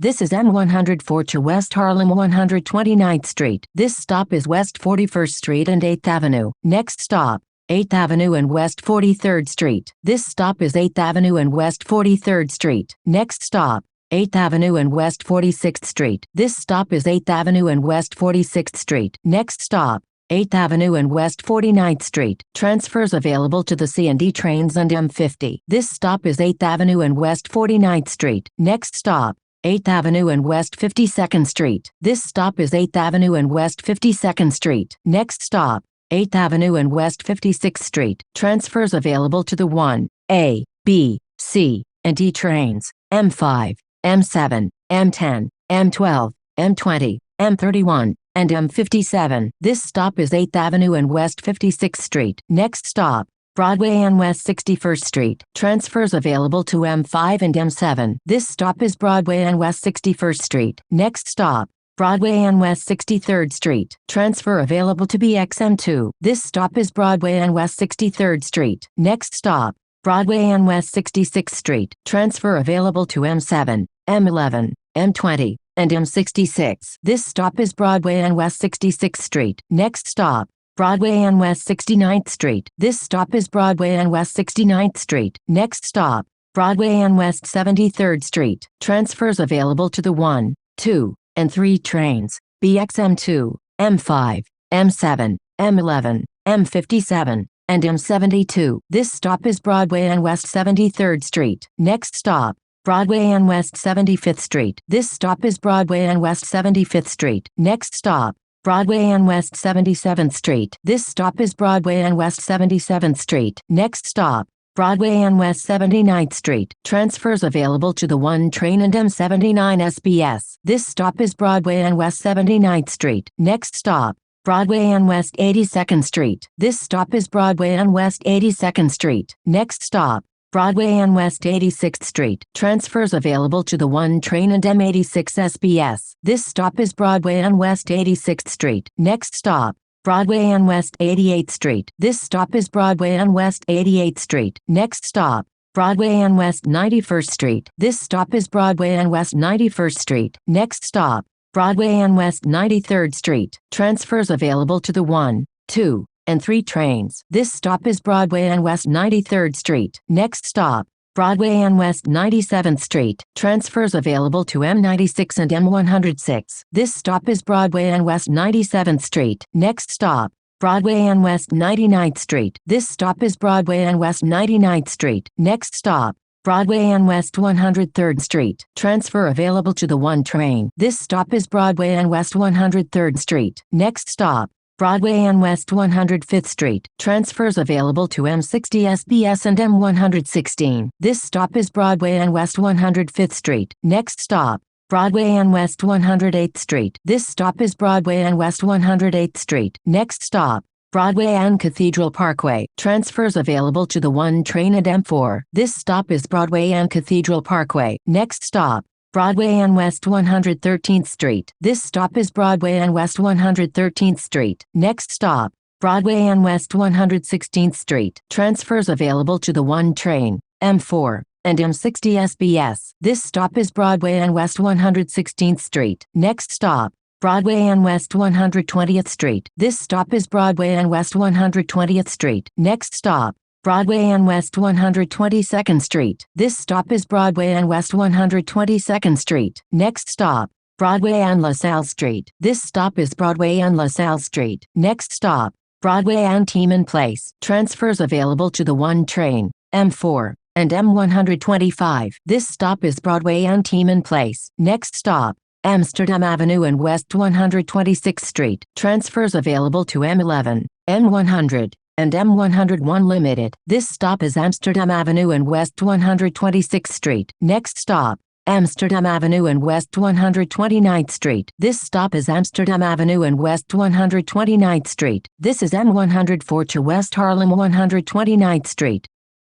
This is M104 to West Harlem 129th Street. This stop is West 41st Street and 8th Avenue. Next stop, 8th Avenue and West 43rd Street. This stop is 8th Avenue and West 43rd Street. Next stop, 8th Avenue and West 46th Street. This stop is 8th Avenue and West 46th Street. Next stop, 8th Avenue and West 49th Street. Transfers available to the C&D trains and M50. This stop is 8th Avenue and West 49th Street. Next stop, 8th Avenue and West 52nd Street. This stop is 8th Avenue and West 52nd Street. Next stop, 8th Avenue and West 56th Street. Transfers available to the 1, A, B, C, and D trains, M5, M7, M10, M12, M20, M31, and M57. This stop is 8th Avenue and West 56th Street. Next stop, Broadway and West 61st Street. Transfers available to M5 and M7. This stop is Broadway and West 61st Street. Next stop, Broadway and West 63rd Street. Transfer available to BXM2. This stop is Broadway and West 63rd Street. Next stop, Broadway and West 66th Street. Transfer available to M7, M11, M20, and M66. This stop is Broadway and West 66th Street. Next stop, Broadway and West 69th Street. This stop is Broadway and West 69th Street. Next stop, Broadway and West 73rd Street. Transfers available to the 1, 2, and 3 trains, BXM2, M5, M7, M11, M57, and M72. This stop is Broadway and West 73rd Street. Next stop, Broadway and West 75th Street. This stop is Broadway and West 75th Street. Next stop, Broadway and West 77th Street. This stop is Broadway and West 77th Street. Next stop, Broadway and West 79th Street. Transfers available to the 1 train and M79 SBS. This stop is Broadway and West 79th Street. Next stop, Broadway and West 82nd Street. This stop is Broadway and West 82nd Street. Next stop, Broadway and West 86th Street. Transfers available to the 1 train and M86 SBS. This stop is Broadway and West 86th Street. Next stop, Broadway and West 88th Street. This stop is Broadway and West 88th Street. Next stop, Broadway and West 91st Street. This stop is Broadway and West 91st Street. Next stop, Broadway and West 93rd Street. Transfers available to the 1, 2, and 3 trains. This stop is Broadway and West 93rd Street. Next stop, Broadway and West 97th Street. Transfers available to M96 and M106. This stop is Broadway and West 97th Street. Next stop, Broadway and West 99th Street. This stop is Broadway and West 99th Street. Next stop, Broadway and West 103rd Street. Transfer available to the 1 train. This stop is Broadway and West 103rd Street. Next stop, Broadway and West 105th Street. Transfers available to M60 SBS and M116. This stop is Broadway and West 105th Street. Next stop, Broadway and West 108th Street. This stop is Broadway and West 108th Street. Next stop, Broadway and Cathedral Parkway. Transfers available to the 1 train at M4. This stop is Broadway and Cathedral Parkway. Next stop, Broadway and West 113th Street. This stop is Broadway and West 113th Street. Next stop, Broadway and West 116th Street. Transfers available to the 1 train, M4, and M60 SBS. This stop is Broadway and West 116th Street. Next stop, Broadway and West 120th Street. This stop is Broadway and West 120th Street. Next stop, Broadway and West 122nd Street. This stop is Broadway and West 122nd Street. Next stop, Broadway and LaSalle Street. This stop is Broadway and LaSalle Street. Next stop, Broadway and Tiemann Place. Transfers available to the 1 train, M4, and M125. This stop is Broadway and Tiemann Place. Next stop, Amsterdam Avenue and West 126th Street. Transfers available to M11, M100, and M101 Limited. This stop is Amsterdam Avenue and West 126th Street. Next stop, Amsterdam Avenue and West 129th Street. This stop is Amsterdam Avenue and West 129th Street. This is M104 to West Harlem 129th Street.